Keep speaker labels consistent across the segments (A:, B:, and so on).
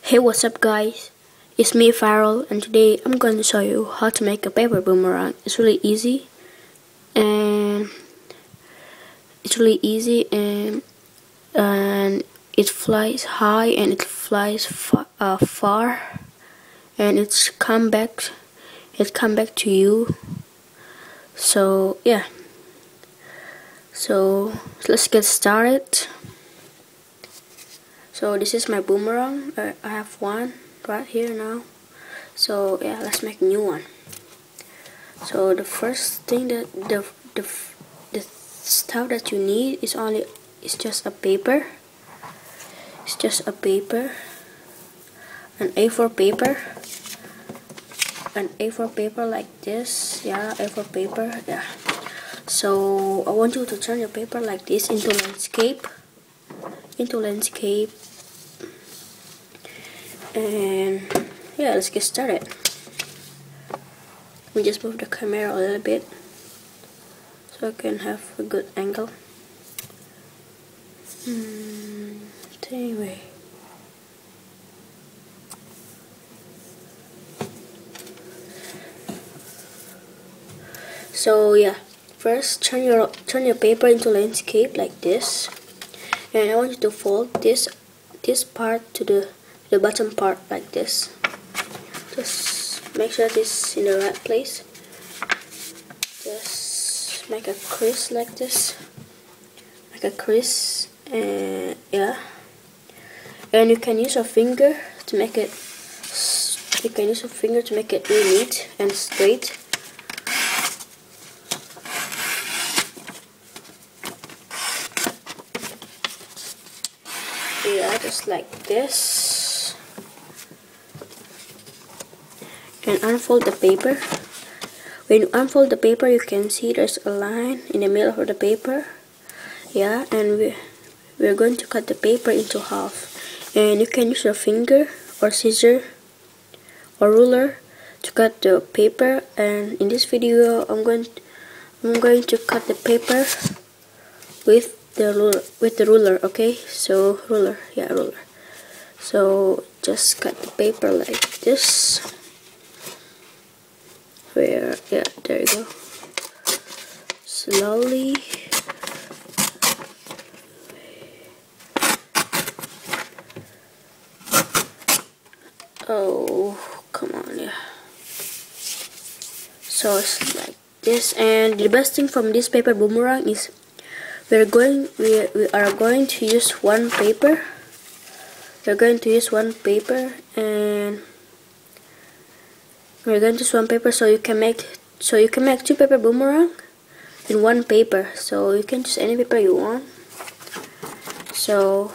A: Hey, what's up guys? It's me Farrell, and today I'm going to show you how to make a paper boomerang. It's really easy and it flies high and it flies far, and it come back to you. So yeah, so let's get started. So this is my boomerang. I have one right here now. So yeah, let's make a new one. So the first thing that the stuff that you need is just a paper. It's just a paper, an A4 paper, like this. Yeah, A4 paper. Yeah. So I want you to turn your paper like this into landscape. And yeah, let's get started. We just move the camera a little bit so I can have a good angle. Anyway, so yeah, first turn your paper into landscape like this, and I want you to fold this part to the bottom part like this. Just make sure this is in the right place. Just make a crease like this, and yeah, and you can use your finger to make it. Really neat and straight. Yeah, just like this. And unfold the paper. When you unfold the paper, you can see there's a line in the middle of the paper. Yeah, and we're going to cut the paper into half. And you can use your finger or scissor or ruler to cut the paper. And in this video, I'm going to cut the paper with the ruler. Okay, so ruler. So just cut the paper like this. Yeah, there you go. Slowly. Oh, come on, yeah. So it's like this, and the best thing from this paper boomerang is we are going to use one paper. And we're going to use one paper, so you can make two paper boomerang in one paper. So you can choose any paper you want. So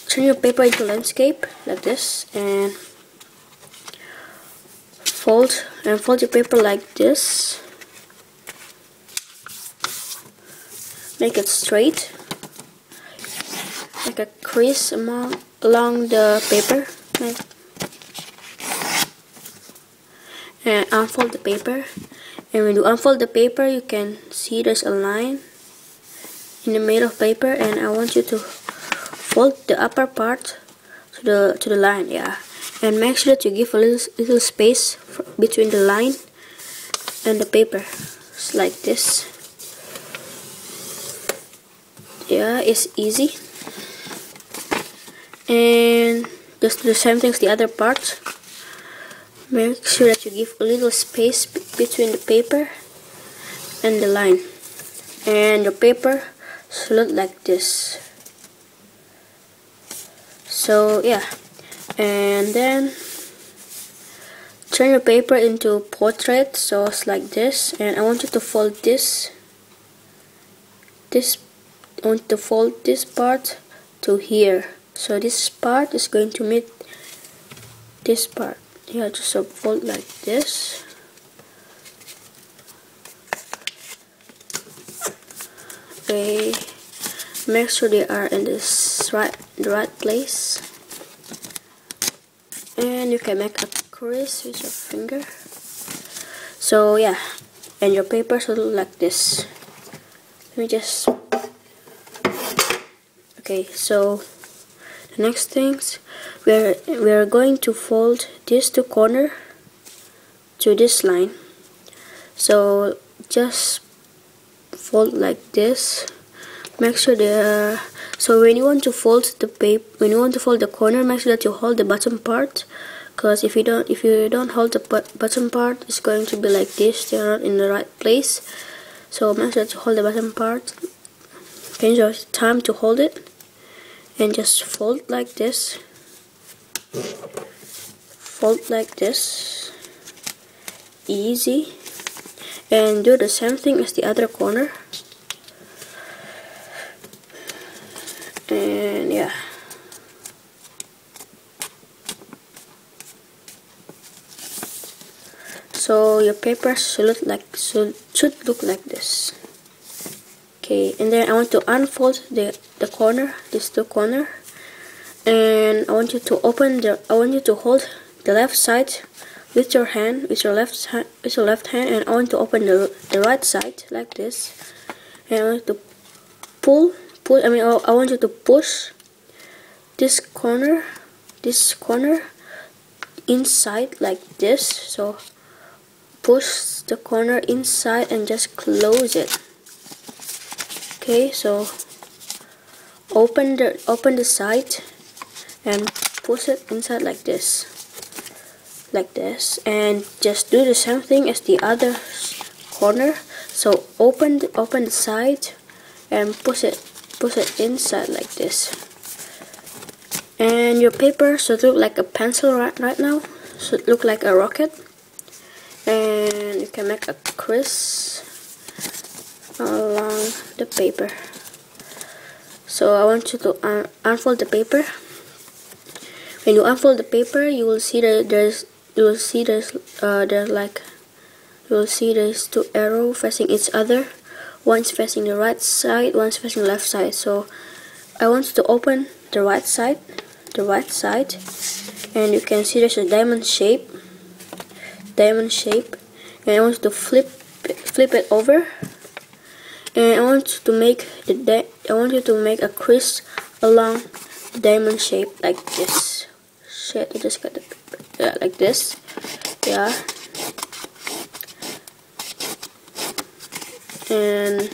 A: turn your paper into landscape like this, and fold your paper like this. Make it straight. Make a crease along the paper. And unfold the paper. And when you unfold the paper, you can see there's a line in the middle of paper, and I want you to fold the upper part to the line. Yeah, and make sure that you give a little space between the line and the paper. It's like this. Yeah, it's easy. And just do the same thing as the other part. Make sure that you give a little space between the paper and the line, and the paper should look like this. So yeah, and then turn your paper into portrait, so it's like this, and I want you to fold this part to here. So this part is going to meet this part. Yeah, just fold like this. Okay, make sure they are in the right place. And you can make a crease with your finger. So yeah, and your paper should look like this. Let me just. Okay, so the next things, we're going to fold these two corner to this line. So just fold like this. Make sure so when you want to fold the corner, make sure that you hold the bottom part, because if you don't hold the bottom part, it's going to be like this. They're not in the right place. So make sure that you hold the bottom part. Can you have time to hold it and just fold like this. Fold like this. Easy. And do the same thing as the other corner. And yeah. So your paper should look like this. Okay, and then I want to unfold the corner, these two corner, and I want you to hold the left side with your hand, with your left hand, and I want to open the right side like this, and I want to I want you to push this corner inside like this. So push the corner inside and just close it. Okay, so open the side and push it inside like this, and just do the same thing as the other corner. So open the side and push it inside like this. And your paper should look like a pencil right now. Should look like a rocket, and you can make a crease along the paper. So I want you to unfold the paper. When you unfold the paper, you will see that there's two arrows facing each other. One's facing the right side, one's facing the left side. So I want you to open the right side, and you can see there's a diamond shape, and I want you to flip it over, and I want you to make a crease along the diamond shape like this. Shit, I just got the paper. Yeah, like this. Yeah. And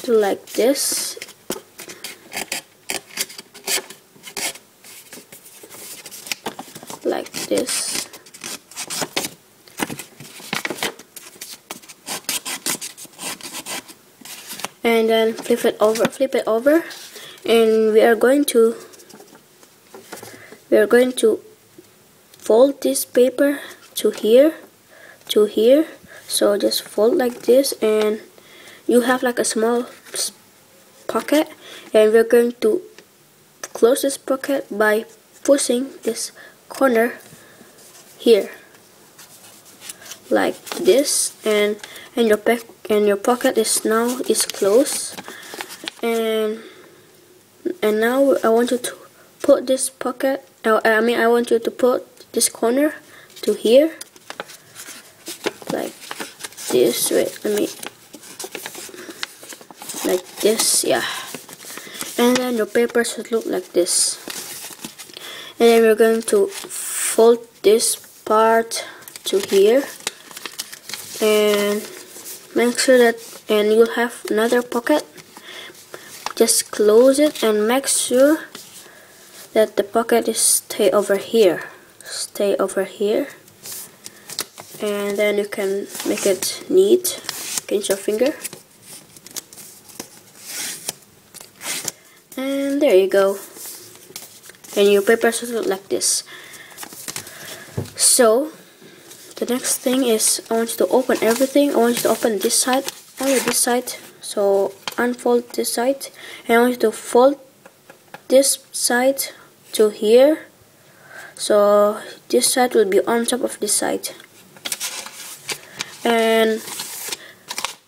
A: do like this. Like this. And then flip it over, and we are going to fold this paper to here. So just fold like this, and you have like a small pocket, and we're going to close this pocket by pushing this corner here like this, and your pocket is closed. And now I want you to put this pocket, I want you to put this corner to here like this. Wait, like this, yeah. And then your paper should look like this. And then we're going to fold this part to here, and make sure that, and you'll have another pocket. Just close it and make sure that the pocket is stay over here, and then you can make it neat. Pinch your finger, and there you go. And your paper should look like this. So the next thing is, I want you to open everything. I want you to open this side, only this side. So unfold this side, and I want you to fold this side to here. So this side will be on top of this side, and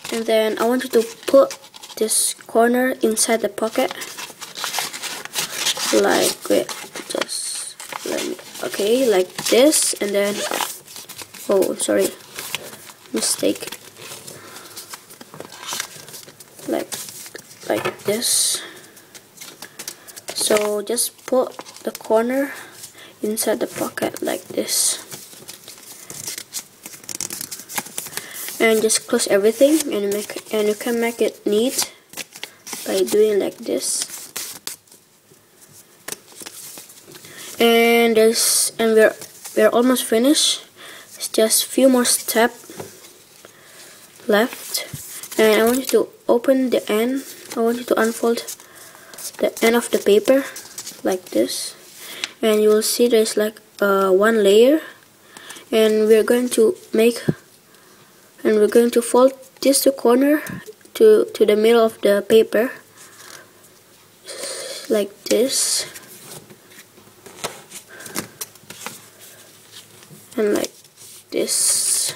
A: then I want you to put this corner inside the pocket, like, wait, just let me, okay, like this. And then, oh sorry, mistake, like this. So just put the corner inside the pocket like this. And just close everything, and you can make it neat by doing like this. And we're almost finished. It's just few more steps left. And I want you to open the end. I want you to unfold the end of the paper like this, and you will see there's like one layer, and we're going to fold this to corner to the middle of the paper like this, and like this.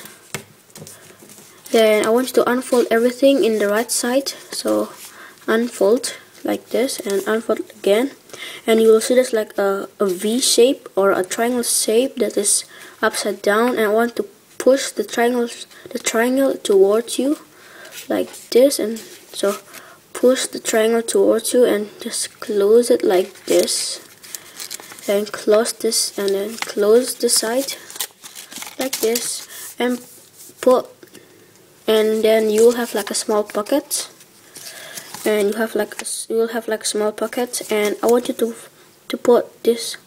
A: Then I want you to unfold everything in the right side, so unfold like this and unfold again, and you will see there's like a V shape or a triangle shape that is upside down, and I want to push the triangle towards you like this, and so push the triangle towards you and just close it like this, then close this, and then close the side like this, and then you will have like a small pocket, and you will have like a small pocket, and I want you to put this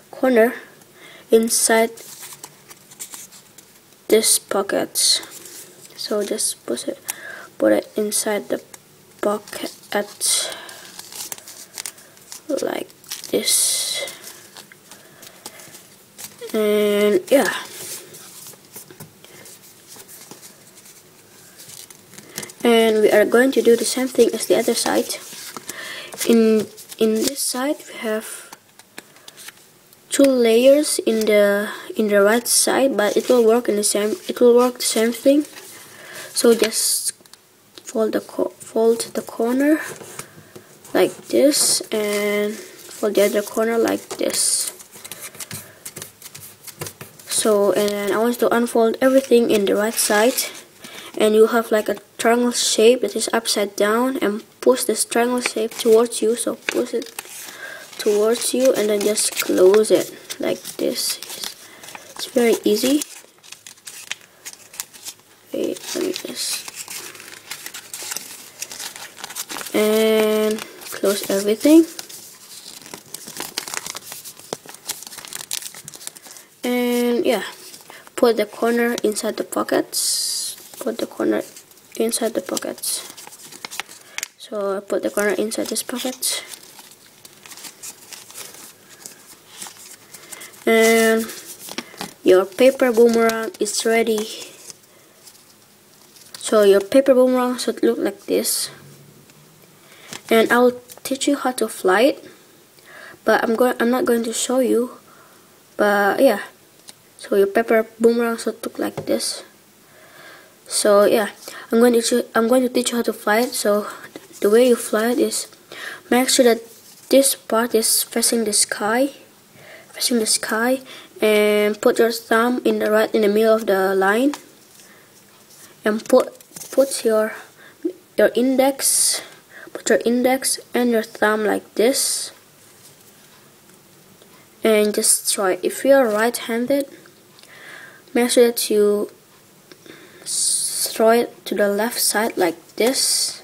A: corner inside this pocket. So just put it inside the pocket like this, and yeah. And we are going to do the same thing as the other side. In this side we have 2 layers in the right side, but it will work the same thing. So just fold the corner like this, and fold the other corner like this. So, and then I want you to unfold everything in the right side, and you have like a triangle shape that is upside down, and push this triangle shape towards you. So push it towards you, and then just close it like this. It's very easy. Wait, let me just, and close everything, and yeah, put the corner inside the pockets. Put the corner inside the pockets. So I put the corner inside this pocket, and your paper boomerang is ready. So your paper boomerang should look like this, and I'll teach you how to fly it, but I'm not going to show you. But yeah, so your paper boomerang should look like this. So yeah, I'm going to teach you how to fly it. So the way you fly it is, make sure that this part is facing the sky, and put your thumb in the middle of the line, and put your index and your thumb like this, and just try. If you are right-handed, make sure that you throw it to the left side like this.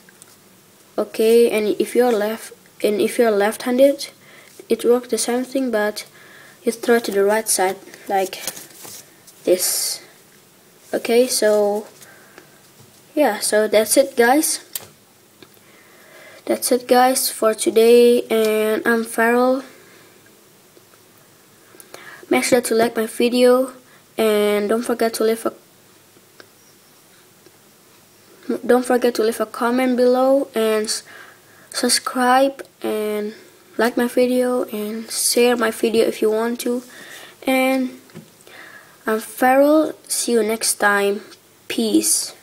A: Okay, and if you're left-handed, it works the same thing, but you throw it to the right side like this. Okay, so yeah, so that's it guys. That's it guys for today, and I'm Farrell. Make sure to like my video, and don't forget to leave a comment below, and subscribe and like my video and share my video if you want to. And I'm Farrell. See you next time. Peace.